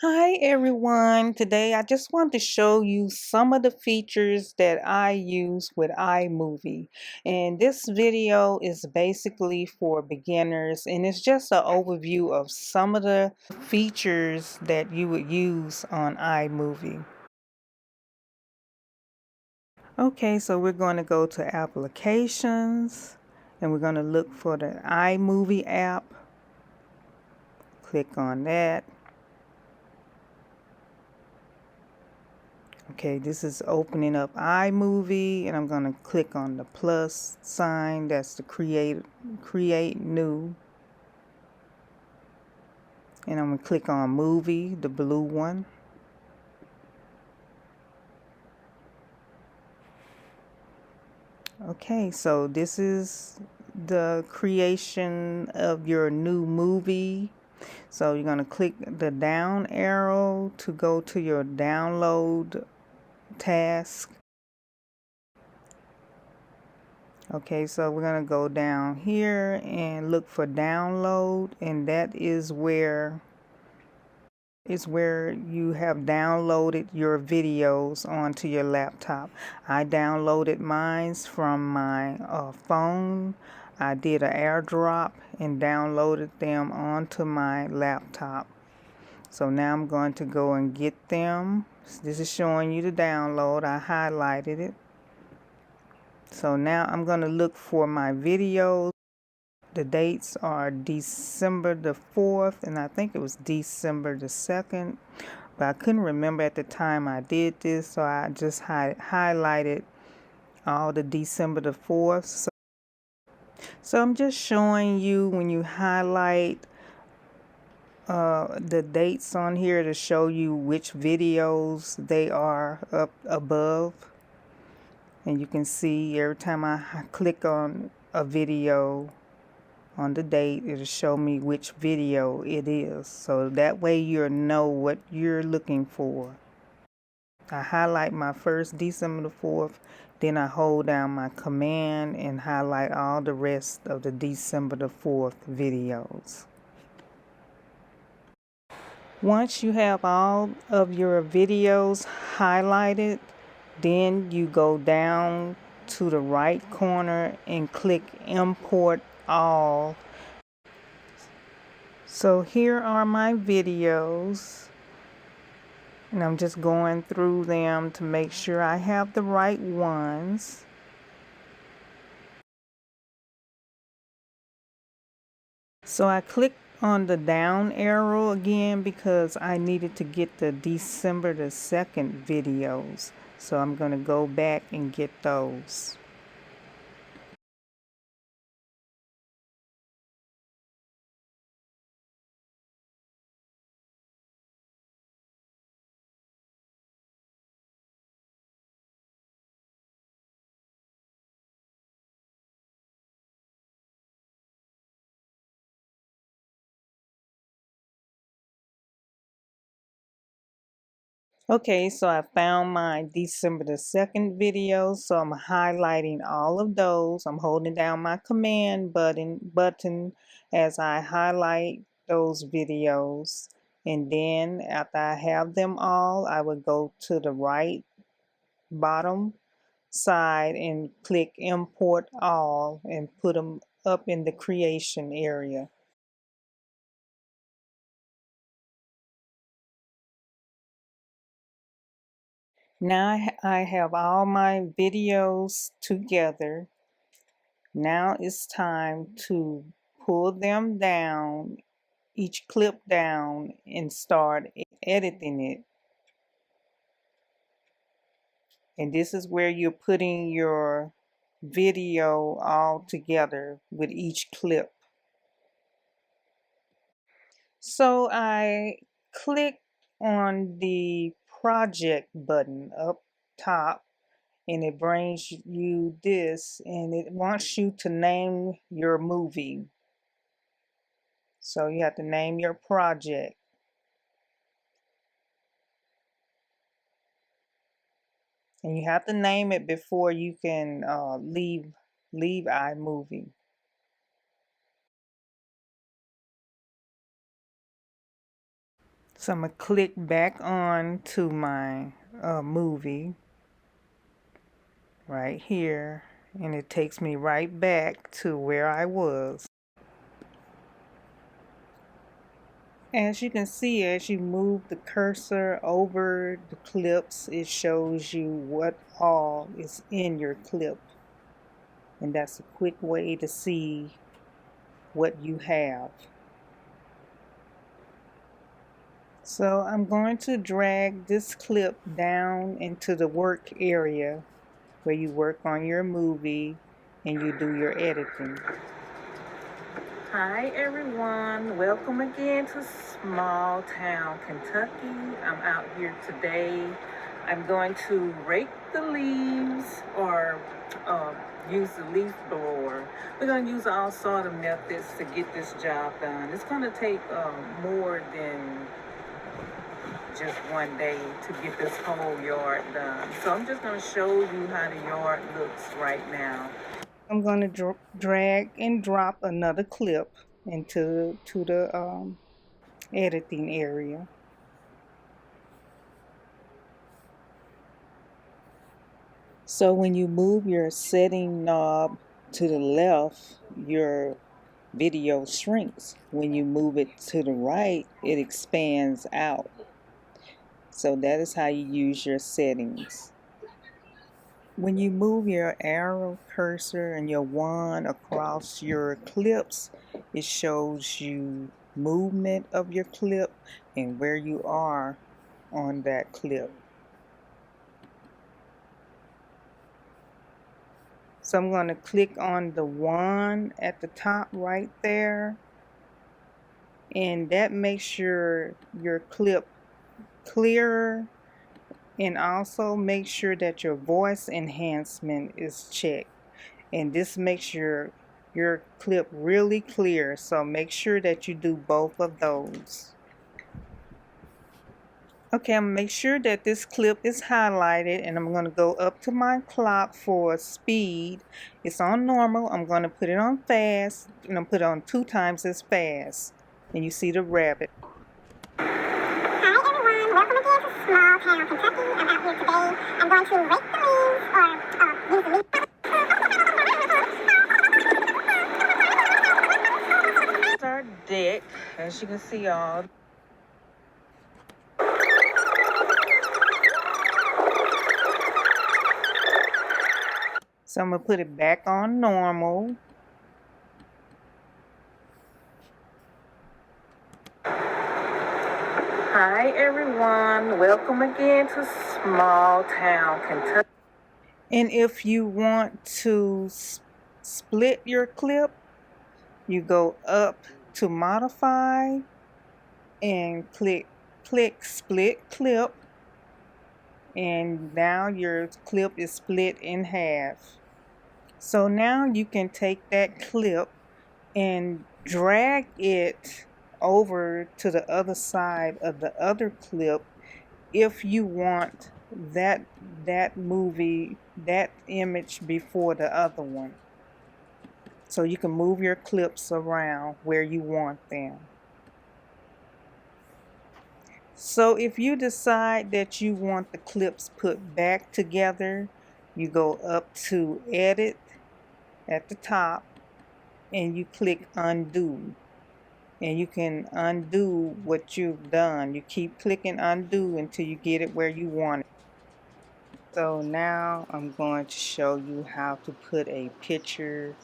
Hi everyone. Today I just want to show you some of the features that I use with iMovie. And this video is basically for beginners and it's just an overview of some of the features that you would use on iMovie. Okay, so we're going to go to applications and we're going to look for the iMovie app. Click on that. Okay, this is opening up iMovie and I'm going to click on the plus sign. That's the create new. And I'm going to click on movie, the blue one. Okay, so this is the creation of your new movie. So you're going to click the down arrow to go to your download task. Okay, so we're going to go down here and look for download, and that is where you have downloaded your videos onto your laptop. I downloaded mine from my phone. I did an airdrop and downloaded them onto my laptop. So now I'm going to go and get them. This is showing you the download. I highlighted it. So now I'm going to look for my videos. The dates are December the 4th, and I think it was December the 2nd, but I couldn't remember at the time I did this, so I just highlighted all the December the 4th. So I'm just showing you when you highlight the dates on here to show you which videos they are up above. And you can see every time I click on a video on the date, it'll show me which video it is. So that way you'll know what you're looking for. I highlight my first December the 4th, then I hold down my command and highlight all the rest of the December the 4th videos. Once you have all of your videos highlighted, then you go down to the right corner and click import all. So here are my videos, and I'm just going through them to make sure I have the right ones. So I clicked on the down arrow again because I needed to get the December the 2nd videos. So I'm going to go back and get those. Okay, so I found my December the 2nd video, so I'm highlighting all of those. I'm holding down my command button as I highlight those videos. And then after I have them all, I would go to the right bottom side and click import all and put them up in the creation area. Now I have all my videos together. Now it's time to pull them down, each clip down, and start editing it. And this is where you're putting your video all together with each clip. So I click on the project button up top, and it brings you this, and it wants you to name your movie. So you have to name your project. And you have to name it before you can leave iMovie. So I'm going to click back on to my movie right here, and it takes me right back to where I was. As you can see, as you move the cursor over the clips, it shows you what all is in your clip. And that's a quick way to see what you have. So I'm going to drag this clip down into the work area where you work on your movie and you do your editing. Hi everyone, welcome again to small town Kentucky. I'm out here today. I'm going to rake the leaves or use the leaf blower. We're going to use all sort of methods to get this job done. It's going to take more than just one day to get this whole yard done. So I'm just going to show you how the yard looks right now. I'm going to drag and drop another clip into the editing area. So when you move your setting knob to the left, your video shrinks. When you move it to the right, it expands out. So that is how you use your settings. When you move your arrow cursor and your wand across your clips, it shows you movement of your clip and where you are on that clip. So I'm going to click on the wand at the top right there, and that makes your clip clearer, and also make sure that your voice enhancement is checked. And this makes your clip really clear, so make sure that you do both of those. Okay, I'm going to make sure that this clip is highlighted, and I'm going to go up to my clock for speed. It's on normal. I'm going to put it on fast, and I'm put it on 2 times as fast. And you see the rabbit. Hi everyone, welcome again to small town Kentucky. I'm out here today. I'm going to rake the leaves or use the leaf. It's our deck, as you can see all. So I'm going to put it back on normal. Hi everyone, welcome again to small town Kentucky. And if you want to split your clip, you go up to modify and click split clip, and now your clip is split in half. So now you can take that clip and drag it over to the other side of the other clip if you want that image before the other one. So you can move your clips around where you want them. So if you decide that you want the clips put back together, you go up to edit at the top and you click undo. And you can undo what you've done. You keep clicking undo until you get it where you want it. So now I'm going to show you how to put a picture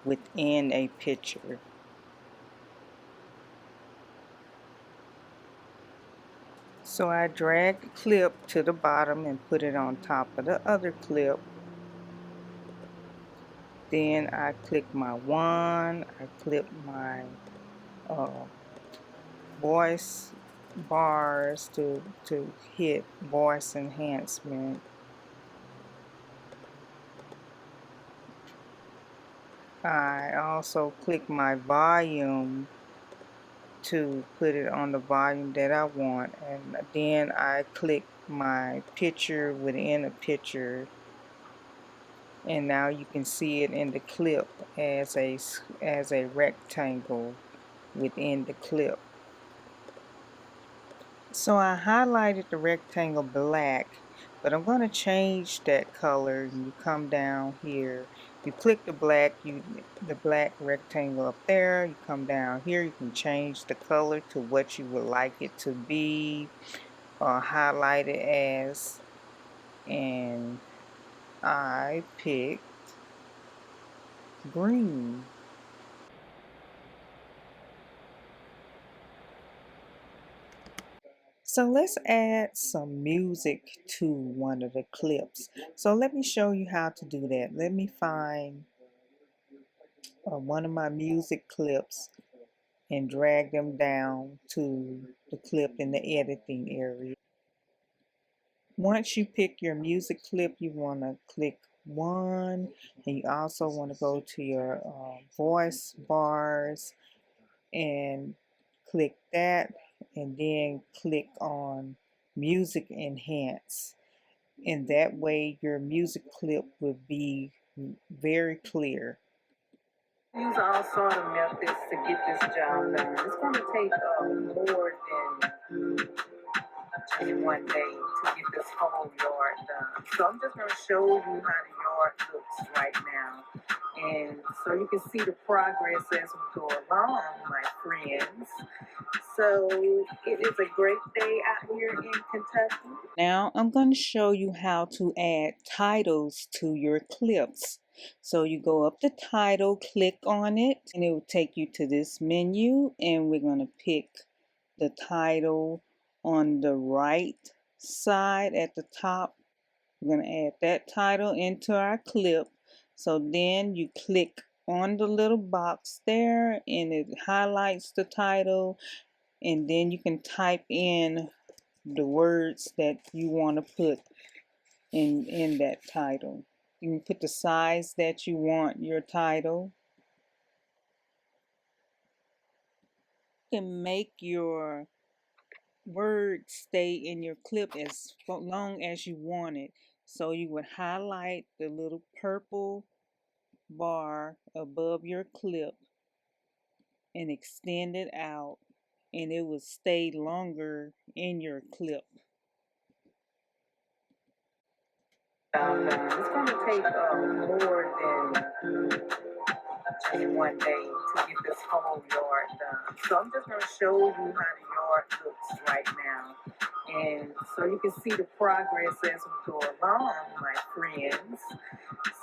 within a picture. So I drag the clip to the bottom and put it on top of the other clip. Then I click my wand, I click my voice bars to hit voice enhancement. I also click my volume to put it on the volume that I want, and then I click my picture within a picture, and now you can see it in the clip as a rectangle within the clip. So I highlighted the rectangle black, but I'm going to change that color. You come down here, you click the black rectangle up there, you come down here, you can change the color to what you would like it to be or highlight it as, and I picked green. So let's add some music to one of the clips. So let me show you how to do that. Let me find one of my music clips and drag them down to the clip in the editing area. Once you pick your music clip, you want to click one, and you also want to go to your voice bars and click that, and then click on music enhance, and that way your music clip will be very clear. Use all sort of methods to get this job done. It's going to take more than just one day to get this whole yard done. So I'm just going to show you how the yard looks right now. And so you can see the progress as we go along, my friends. So it is a great day out here in Kentucky. Now I'm going to show you how to add titles to your clips. So you go up to title, click on it, and it will take you to this menu, and we're going to pick the title on the right side at the top. We're going to add that title into our clip. So then you click on the little box there, and it highlights the title, and then you can type in the words that you want to put in that title. You can put the size that you want your title. You can make your words stay in your clip as long as you want it. So you would highlight the little purple bar above your clip and extend it out, and it will stay longer in your clip. It's going to take more than just one day to get this whole yard done. So I'm just going to show you how the yard looks right now. And so you can see the progress as we go along, my friends.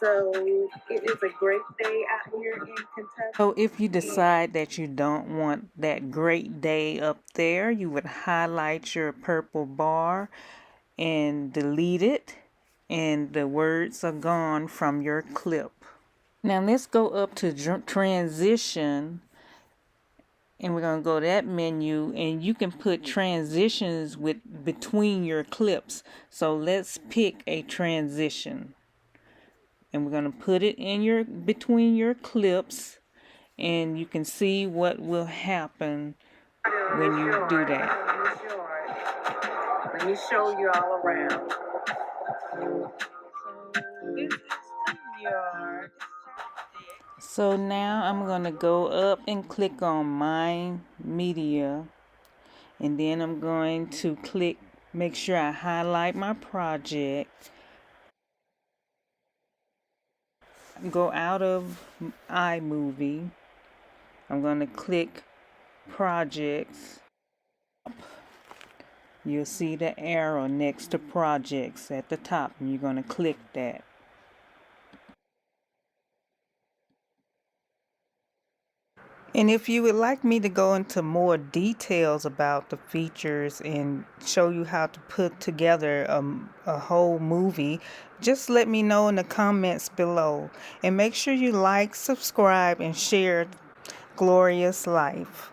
So it is a great day out here in Kentucky. So if you decide that you don't want that great day up there, you would highlight your purple bar and delete it, and the words are gone from your clip. Now let's go up to transition, and we're going to go to that menu, and you can put transitions with between your clips. So let's pick a transition, and we're going to put it in your between your clips, and you can see what will happen when you do that. Let me show you all around. This is the yard. So now I'm going to go up and click on My Media, and then I'm going to click, make sure I highlight my project, go out of Imovie. I'm going to click Projects. You'll see the arrow next to Projects at the top, and you're going to click that. And if you would like me to go into more details about the features and show you how to put together a whole movie, just let me know in the comments below. And make sure you like, subscribe, and share Glorious Life.